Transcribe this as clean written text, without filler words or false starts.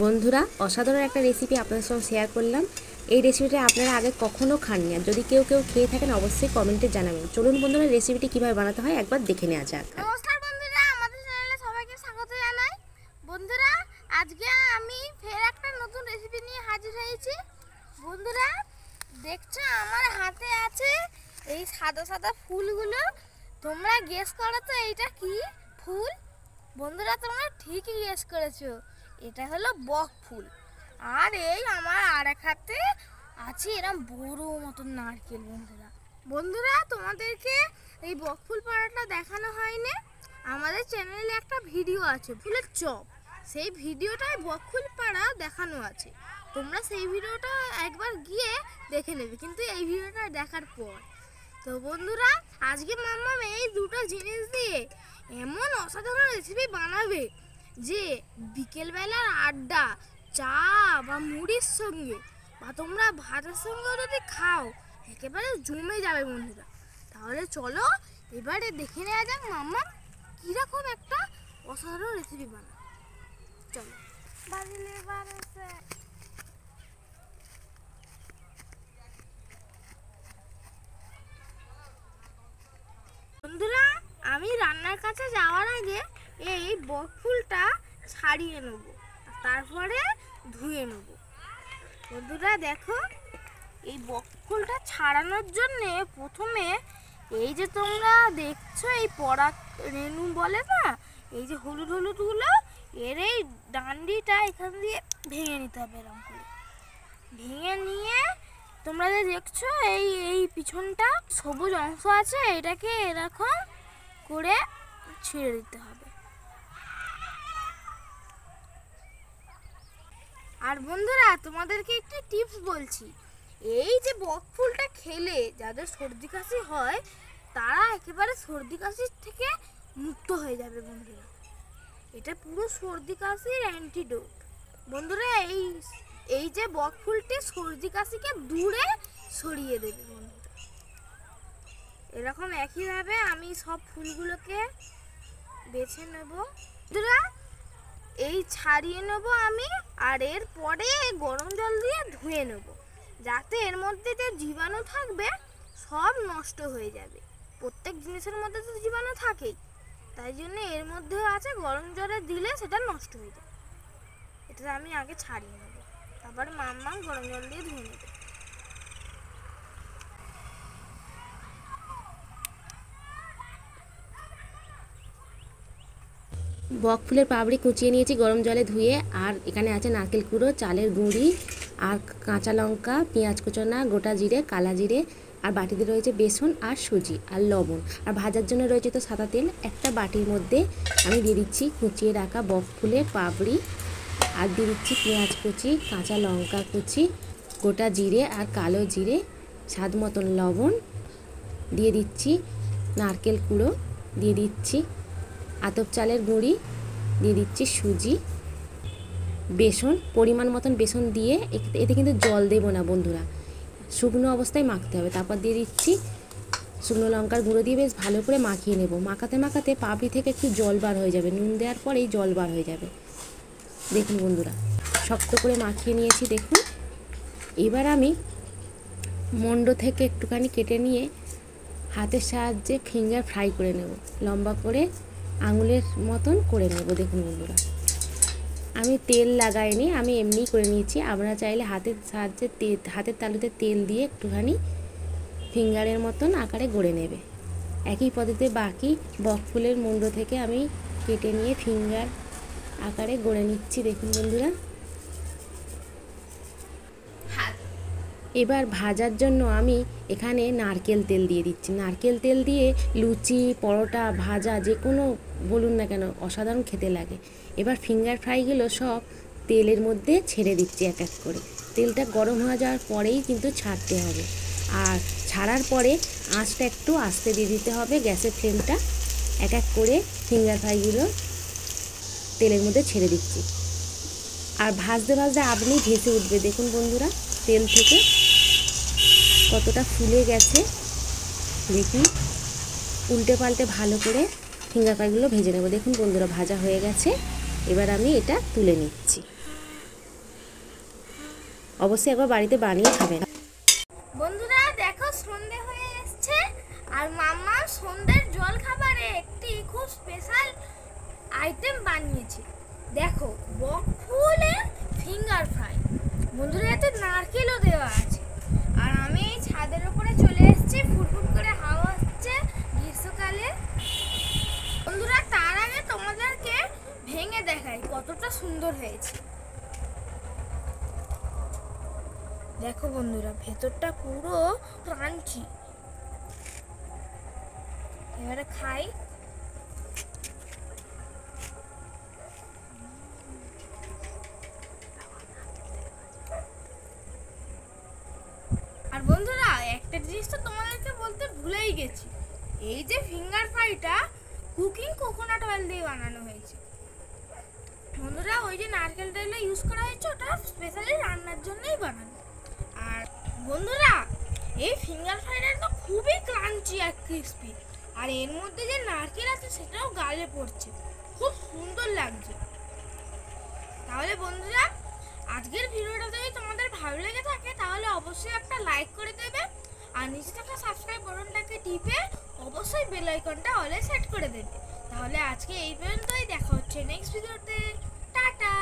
বন্ধুরা, অসাধারণ একটা রেসিপি আপনাদের সঙ্গে শেয়ার করলাম। এই রেসিপিটা আপনারা আগে কখনো খাননি, আর যদি কেউ খেয়ে থাকেন অবশ্যই কমেন্টে জানাবেন। চলুন বন্ধুরা, রেসিপিটি কীভাবে বানাতে হয় একবার দেখে নেওয়া যাক। নমস্কার বন্ধুরা, আমাদের চ্যানেলে সবাইকে স্বাগত জানাই। বন্ধুরা, আজকে আমি ফের একটা নতুন রেসিপি নিয়ে হাজির হয়েছি। বন্ধুরা দেখছো আমার হাতে আছে এই সাদা সাদা ফুলগুলো। তোমরা গেস করো তো এইটা কি ফুল? বন্ধুরা তোমরা ঠিকই গেস করেছো, এটা হলো বক ফুল। আর এই আমার আরেক হাতে আছে এরকম বড় মতন নারকেল। বন্ধুরা তোমাদেরকে এই বক ফুল পাড়াটা দেখানো হয়নি। আমাদের চ্যানেলে একটা ভিডিও আছে ফুলের চপ, সেই ভিডিওটায় বক ফুল পাড়া দেখানো আছে। তোমরা সেই ভিডিওটা একবার গিয়ে দেখে নেবে, কিন্তু এই ভিডিওটা দেখার পর। তো বন্ধুরা, আজকে মাম্মা এই দুটো জিনিস দিয়ে এমন অসাধারণ রেসিপি বানাবে যে বিকেলবেলার আড্ডা, চা বা মুড়ির সঙ্গে বা তোমরা ভাতের সঙ্গেও যদি খাও একেবারে জমে যাবে বন্ধুরা। তাহলে চলো এবারে দেখে নেওয়া যাক মাম্মা কিরকম একটা অসাধারণ রেসিপি বানায়। চলো বন্ধুরা, আমি রান্নার কাছে যাওয়ার আগে এই বক ফুলটা ছাড়িয়ে নেব, তারপরে ধুয়ে নেব। বন্ধুরা দেখো, এই বক ফুলটা ছাড়ানোর জন্য প্রথমে এই যে তোমরা দেখছো এই পরাগ রেণু বলে না, এই যে হলুদ হলুদগুলো, এর এই ডান্ডিটা এখান দিয়ে ভেঙে নিতে হবে। এরকম করে ভেঙে নিয়ে তোমরা যে দেখছো এই পিছনটা সবুজ অংশ আছে, এটাকে এরকম করে ছিঁড়ে দিতে হবে। আর বন্ধুরা তোমাদেরকে একটি টিপস বলছি, এই যে বক ফুলটা খেলে যাদের সর্দি কাশি হয় তারা একেবারে সর্দি কাশির থেকে মুক্ত হয়ে যাবে। বন্ধুরা এটা পুরো সর্দি কাশির অ্যান্টিডোট। বন্ধুরা এই যে বক ফুলটি সর্দি কাশিকে দূরে সরিয়ে দেবে। বন্ধুরা এরকম একইভাবে আমি সব ফুলগুলোকে বেছে নেব। বন্ধুরা এই ছাড়িয়ে নেব আমি, আর এর পরে গরম জল দিয়ে ধুয়ে নেব, যাতে এর মধ্যে যে জীবাণু থাকবে সব নষ্ট হয়ে যাবে। প্রত্যেক জিনিসের মধ্যে তো জীবাণু থাকেই, তাই জন্য এর মধ্যেও আছে, গরম জলে দিলে সেটা নষ্ট হয়ে যাবে। এটা আমি আগে ছাড়িয়ে নেব, তারপর মাম্মা গরম জল দিয়ে ধুয়ে নেবে। বক ফুলের পাপড়ি কুচিয়ে নিয়েছি গরম জলে ধুয়ে, আর এখানে আছে নারকেল কুড়ো, চালের গুঁড়ি, আর কাঁচা লঙ্কা, পেঁয়াজ কুচনা, গোটা জিরে, কালা জিরে, আর বাটিতে রয়েছে বেসন আর সুজি আর লবণ, আর ভাজার জন্য রয়েছে তো সাদা তেল। একটা বাটির মধ্যে আমি দিয়ে দিচ্ছি কুচিয়ে রাখা বক ফুলের পাপড়ি, আর দিয়ে দিচ্ছি পেঁয়াজ কুচি, কাঁচা লঙ্কা কুচি, গোটা জিরে আর কালো জিরে, স্বাদ মতন লবণ, দিয়ে দিচ্ছি নারকেল কুড়ো, দিয়ে দিচ্ছি আতপ চালের গুঁড়ি, দিয়ে দিচ্ছি সুজি, বেসন, পরিমাণ মতন বেসন দিয়ে এতে কিন্তু জল দেবো না বন্ধুরা, শুকনো অবস্থায় মাখতে হবে। তারপর দিয়ে দিচ্ছি শুকনো লঙ্কার গুঁড়ো দিয়ে বেশ ভালো করে মাখিয়ে নেব। মাখাতে মাখাতে পাপড়ি থেকে একটু জল বার হয়ে যাবে, নুন দেওয়ার পরেই জল বার হয়ে যাবে। দেখুন বন্ধুরা, শক্ত করে মাখিয়ে নিয়েছি। দেখুন এবার আমি মণ্ড থেকে একটুখানি কেটে নিয়ে হাতের সাহায্যে ফিঙ্গার ফ্রাই করে নেব, লম্বা করে আঙুলের মতন করে নেব। দেখুন বন্ধুরা, আমি তেল লাগাইনি, আমি এমনিই করে নিয়েছি। আপনারা চাইলে হাতের সাহায্যে হাতের তালুতে তেল দিয়ে একটুখানি ফিঙ্গারের মতন আকারে গড়ে নেবে। একই পদ্ধতিতে বাকি বক ফুলের মুন্ড থেকে আমি কেটে নিয়ে ফিঙ্গার আকারে গড়ে নিচ্ছি। দেখুন বন্ধুরা, এবার ভাজার জন্য আমি এখানে নারকেল তেল দিয়ে দিচ্ছি। নারকেল তেল দিয়ে লুচি, পরোটা, ভাজা যে কোনো বলুন না কেন অসাধারণ খেতে লাগে। এবার ফিঙ্গার ফ্রাইগুলো সব তেলের মধ্যে ছেড়ে দিচ্ছি এক এক করে। তেলটা গরম হয়ে যাওয়ার পরেই কিন্তু ছাড়তে হবে, আর ছাড়ার পরে আঁচটা একটু আস্তে দিয়ে দিতে হবে, গ্যাসের ফ্লেমটা। এক এক করে ফিঙ্গার ফ্রাইগুলো তেলের মধ্যে ছেড়ে দিচ্ছি, আর ভাজতে ভাজতে আপনি ভেসে উঠবে। দেখুন বন্ধুরা, তেল থেকে কতটা ফুলে গেছে। দেখুন উল্টে পাল্টে ভালো করে ফিঙ্গার ফ্রাইগুলো ভেজে নেব। দেখুন বন্ধুরা, ভাজা হয়ে গেছে। এবার আমি এটা তুলে নিচ্ছি। অবশ্যই একবার বাড়িতে বানিয়ে খাবেন। বন্ধুরা দেখো সন্ধে হয়ে এসছে আর মাম্মা সন্ধ্যের জল খাবারে একটি খুব স্পেশাল আইটেম বানিয়েছে। দেখো বকফুলের ফিঙ্গার ফ্রাই। বন্ধুরা এতে নারকেলও দেওয়া আছে। আর আমি এই ছাদের উপরে চলে এসেছি, ফুটফুট করে হাওয়া হচ্ছে গ্রীষ্মকালে। বন্ধুরা তার আগে তোমাদেরকে ভেঙে দেখাই কতটা সুন্দর হয়েছে। দেখো বন্ধুরা ভেতরটা পুরো ক্রাঞ্চি। এবারে খাই। আর বন্ধুরা একটা জিনিস তো তোমাদেরকে বলতে ভুলেই গেছি, এই যে ফিঙ্গার ফ্রাইটা কুকিং কোকোনাট অয়েল দিয়ে বানানো হয়েছে। বন্ধুরা ওই যে নারকেল তেলটা ইউজ করা হয়েছে ওটা স্পেশালি রান্নার জন্যই বানানো। আর বন্ধুরা এই ফিঙ্গার ফ্রাইটা তো খুবই ক্রাঞ্চি আর ক্রিস্পি, আর এর মধ্যে যে নারকেল আছে সেটাও গালে পড়ছে, খুব সুন্দর লাগছে। তাহলে বন্ধুরা আজকের ভিডিওটা যদি তোমাদের ভালো লেগে থাকে তাহলে অবশ্যই একটা লাইক করে দেবে, আর নিচে থাকা সাবস্ক্রাইব বাটনটাকে টিপে অবশ্যই বেল আইকনটা অলে সেট করে দেবে। তাহলে আজকে এই পর্যন্তই, দেখা হচ্ছে নেক্সট ভিডিওতে। টাটা।